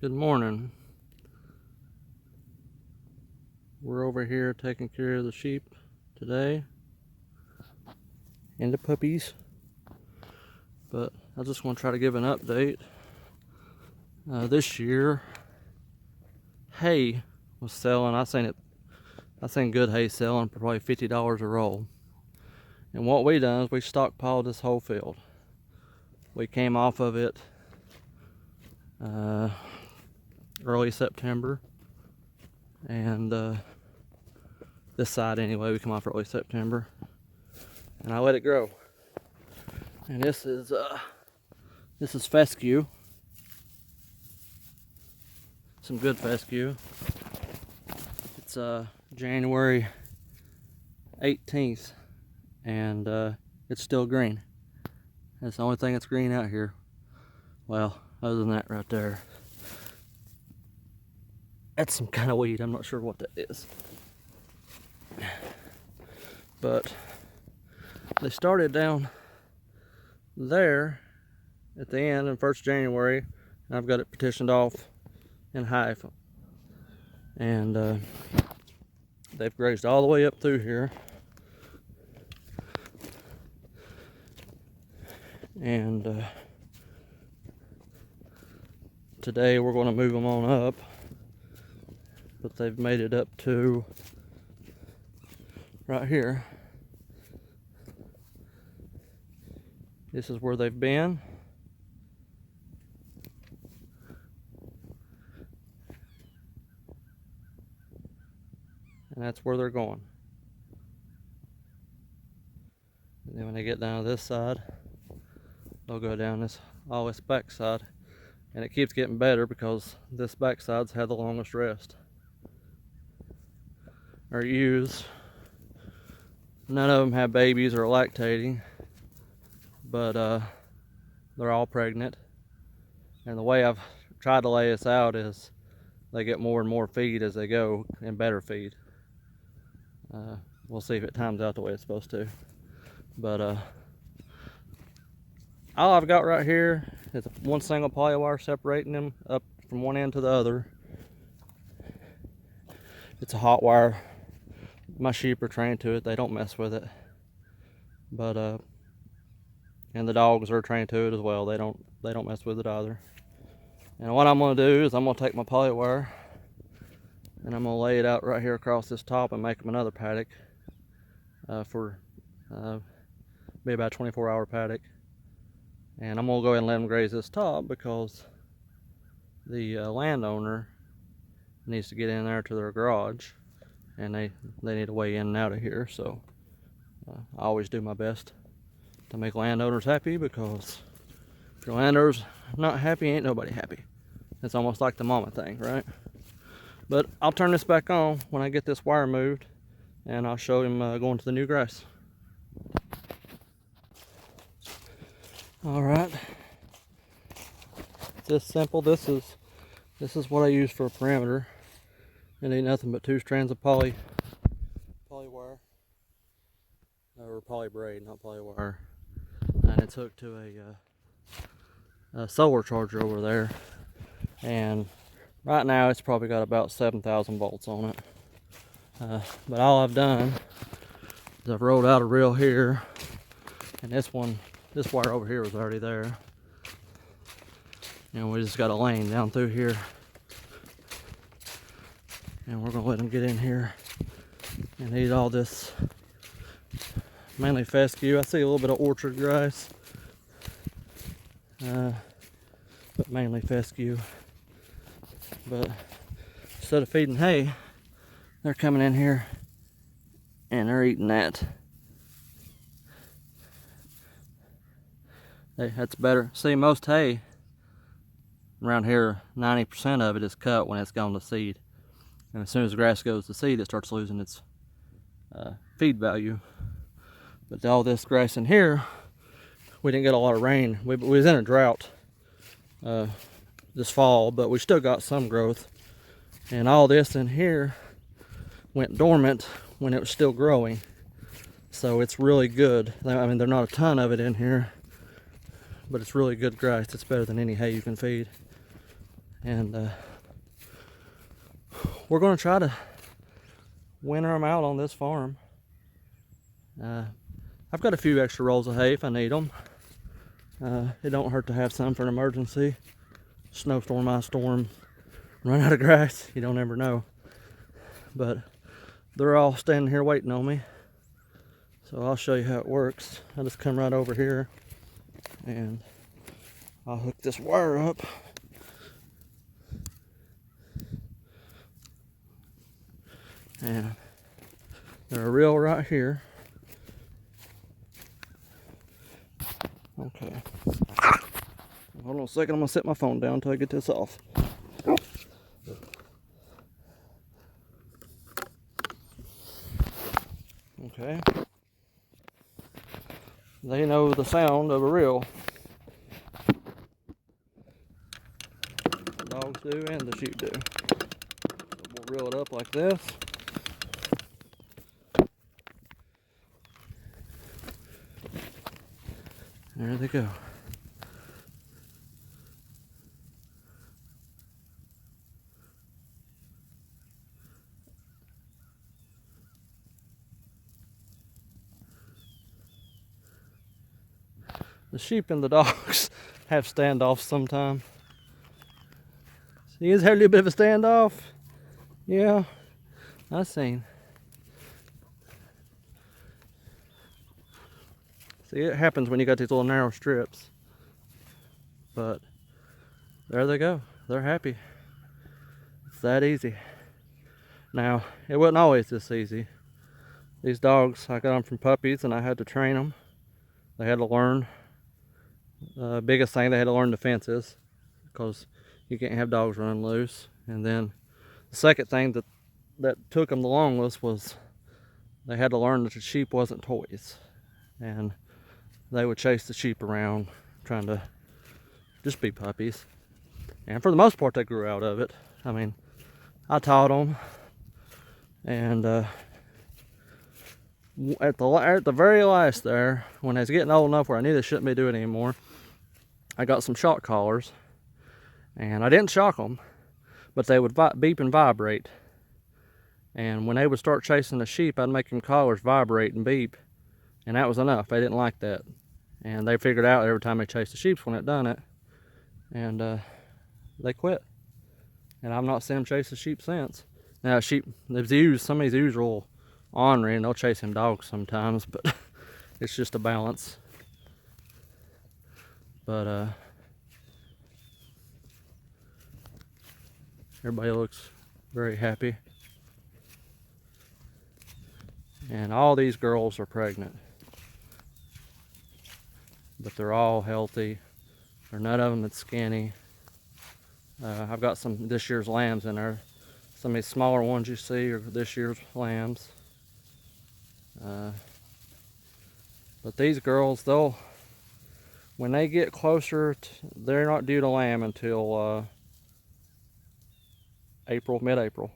Good morning. We're over here taking care of the sheep today and the puppies, but I just want to try to give an update. This year, hay was selling. I seen good hay selling for probably $50 a roll. And what we done is we stockpiled this whole field. We came off of it early September, and this side anyway, we come off early September, and I let it grow. And this is fescue, some good fescue. It's January 18th, and it's still green. That's the only thing that's green out here. Well, other than that right there. That's some kind of weed. I'm not sure what that is. But they started down there at the end in 1st January, and I've got it petitioned off in hive. And they've grazed all the way up through here. And today we're going to move them on up, but they've made it up to right here. This is where they've been. And that's where they're going. And then when they get down to this side, they'll go down all this back side. And it keeps getting better because this back side's had the longest rest. Or ewes. None of them have babies or lactating, but they're all pregnant. And the way I've tried to lay this out is they get more and more feed as they go, and better feed. We'll see if it times out the way it's supposed to. But all I've got right here is one single polywire separating them up from one end to the other. It's a hot wire. My sheep are trained to it. They don't mess with it. But and the dogs are trained to it as well. They don't mess with it either. And what I'm gonna do is I'm gonna take my polywire and I'm gonna lay it out right here across this top and make them another paddock for maybe about a 24-hour paddock. And I'm gonna go ahead and let them graze this top because the landowner needs to get in there to their garage, and they need to weigh in and out of here. So I always do my best to make landowners happy, because if your landowner's not happy, ain't nobody happy. It's almost like the mama thing, right? But I'll turn this back on when I get this wire moved, and I'll show him going to the new grass. All right, it's this simple. This is what I use for a perimeter. It ain't nothing but 2 strands of poly wire, or poly braid, not poly wire, and it's hooked to a solar charger over there. And right now it's probably got about 7,000 volts on it. But all I've done is I've rolled out a reel here, and this wire over here was already there. And we just got a lane down through here. And we're gonna let them get in here and eat all this, mainly fescue. I see a little bit of orchard grass, but mainly fescue. But instead of feeding hay, they're coming in here and they're eating that. That's better. See, most hay around here, 90% of it is cut when it's gone to seed. And as soon as the grass goes to seed, it starts losing its feed value. But all this grass in here, we didn't get a lot of rain. We was in a drought this fall, but we still got some growth. And all this in here went dormant when it was still growing. So it's really good. I mean, there's not a ton of it in here, but it's really good grass. It's better than any hay you can feed. And we're going to try to winter them out on this farm. I've got a few extra rolls of hay if I need them. It don't hurt to have some for an emergency. Snowstorm, ice storm, run out of grass, you don't ever know. But they're all standing here waiting on me. So I'll show you how it works. I'll just come right over here and I'll hook this wire up. And they're a reel right here. Okay. Hold on a second, I'm gonna set my phone down until I get this off. Okay. They know the sound of a reel. The dogs do and the sheep do. So we'll reel it up like this. There they go. The sheep and the dogs have standoffs sometimes. See, is there a little bit of a standoff? Yeah, I seen. See, it happens when you got these little narrow strips. But there they go. They're happy. It's that easy. Now, it wasn't always this easy. These dogs, I got them from puppies and I had to train them. They had to learn. Biggest thing, they had to learn the fences because you can't have dogs running loose. And then the second thing that took them the longest was they had to learn that the sheep wasn't toys. And they would chase the sheep around trying to just be puppies. And for the most part, they grew out of it. I mean, I taught them. And at the very last there, when I was getting old enough where I knew they shouldn't be doing it anymore, I got some shock collars, and I didn't shock them, but they would beep and vibrate. And when they would start chasing the sheep, I'd make them collars vibrate and beep, and that was enough. They didn't like that, and they figured out every time they chased the sheep when it done it, and they quit. And I've not seen them chase the sheep since. Now, some of these ewes are a little ornery, and they'll chase them dogs sometimes, but it's just a balance. But everybody looks very happy. And all these girls are pregnant. But they're all healthy. There's none of them that's skinny. I've got some this year's lambs in there. Some of these smaller ones you see are this year's lambs. But these girls, when they get closer, they're not due to lamb until mid-April.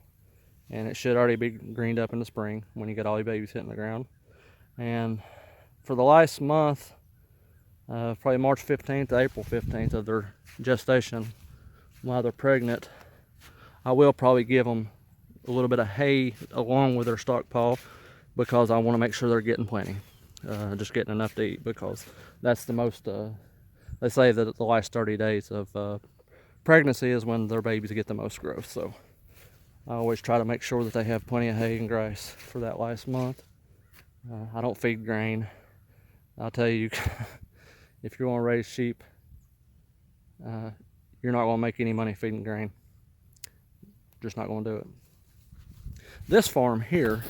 And it should already be greened up in the spring when you get all your babies hitting the ground. And for the last month, probably March 15th to April 15th of their gestation, while they're pregnant, I will probably give them a little bit of hay along with their stockpile because I want to make sure they're getting plenty. Just getting enough to eat, because that's the most, they say that the last 30 days of pregnancy is when their babies get the most growth. So I always try to make sure that they have plenty of hay and grass for that last month. I don't feed grain. I'll tell you, if you're going to raise sheep, you're not going to make any money feeding grain. Just not going to do it. This farm here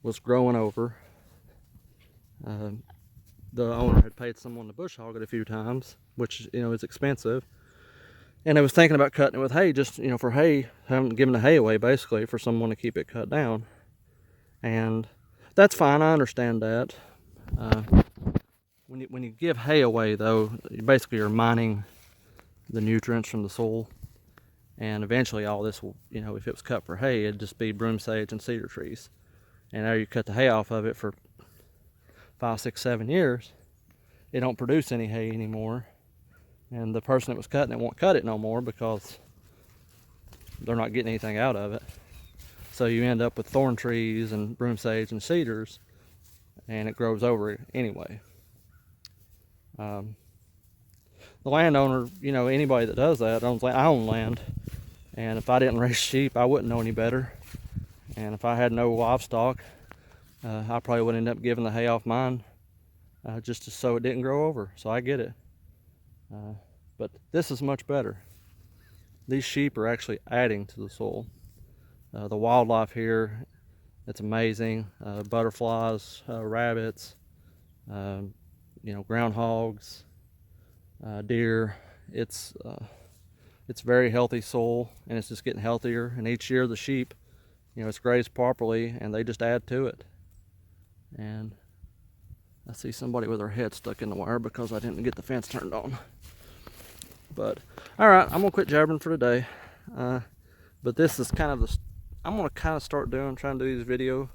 was growing over. The owner had paid someone to bush hog it a few times, which, is expensive. And I was thinking about cutting it with hay, just, for hay, giving the hay away basically for someone to keep it cut down. And that's fine, I understand that. When you give hay away though, basically you're mining the nutrients from the soil. And eventually all this will, if it was cut for hay, it'd just be broom sage and cedar trees. And now you cut the hay off of it for 5, 6, 7 years, it don't produce any hay anymore. and the person that was cutting it won't cut it no more because they're not getting anything out of it. So you end up with thorn trees and broom sage and cedars, and it grows over it anyway. The landowner, you know, anybody that does that owns land. I own land, and if I didn't raise sheep, I wouldn't know any better. And if I had no livestock, I probably would end up giving the hay off mine just so it didn't grow over. So I get it. But this is much better. These sheep are actually adding to the soil. The wildlife here, it's amazing. Butterflies, rabbits, you know, groundhogs, deer. It's very healthy soil, and it's just getting healthier. And each year the sheep, you know, it's grazed properly, and they just add to it. And I see somebody with their head stuck in the wire because I didn't get the fence turned on. But all right, I'm gonna quit jabbering for today. But this is kind of the I'm gonna kind of start trying to do these videos.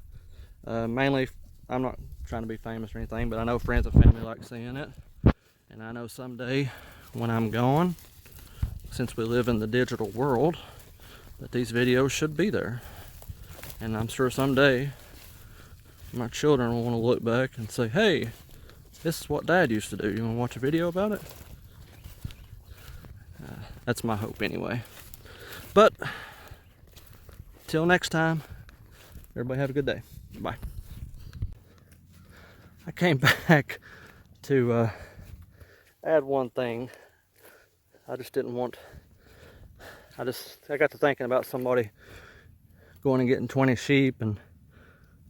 Mainly, I'm not trying to be famous or anything, but I know friends and family like seeing it, and I know someday when I'm gone, since we live in the digital world, that these videos should be there. And I'm sure someday my children will want to look back and say, hey, this is what Dad used to do. You want to watch a video about it? That's my hope anyway. But till next time, everybody have a good day. Bye. I came back to add one thing. I just didn't want, I got to thinking about somebody going and getting 20 sheep and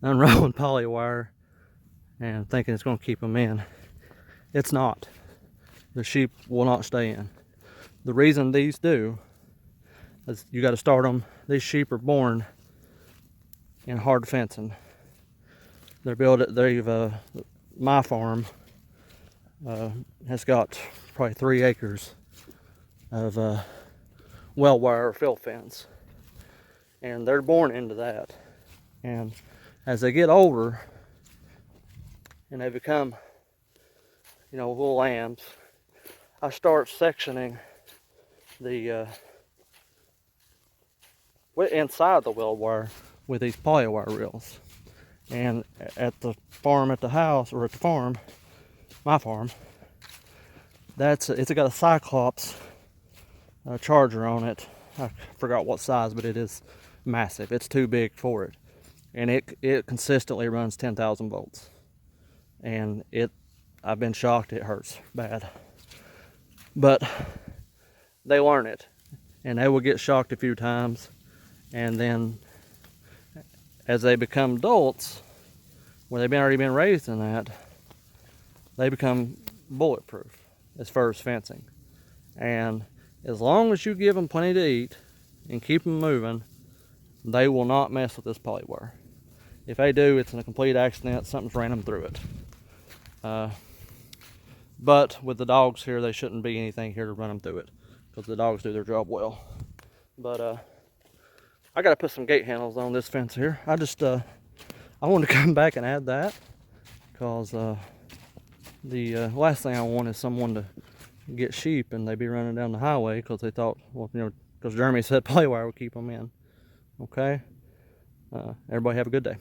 unrolling poly wire and thinking it's going to keep them in. It's not. The sheep will not stay in. The reason these do is you got to start them. These sheep are born in hard fencing. My farm has got probably 3 acres of well wire or field fence, and they're born into that. And as they get older and they become, you know, little lambs, I start sectioning the inside the well wire with these poly wire reels. And at the farm, at the house, or at the farm, my farm, it's got a Cyclops charger on it. I forgot what size, but it is massive. It's too big for it, and it consistently runs 10,000 volts. And I've been shocked. It hurts bad, but they learn it, and they will get shocked a few times, and then as they become adults, where they've already been raised in that, they become bulletproof as far as fencing. And as long as you give them plenty to eat and keep them moving, they will not mess with this poly wire. If they do, it's in a complete accident. Something's ran them through it. But with the dogs here, they shouldn't be anything here to run them through it, because the dogs do their job well. But I got to put some gate handles on this fence here. I wanted to come back and add that, because the last thing I want is someone to get sheep and they be running down the highway because they thought, well, you know, because Jeremy said poly wire would keep them in. Okay? Everybody have a good day.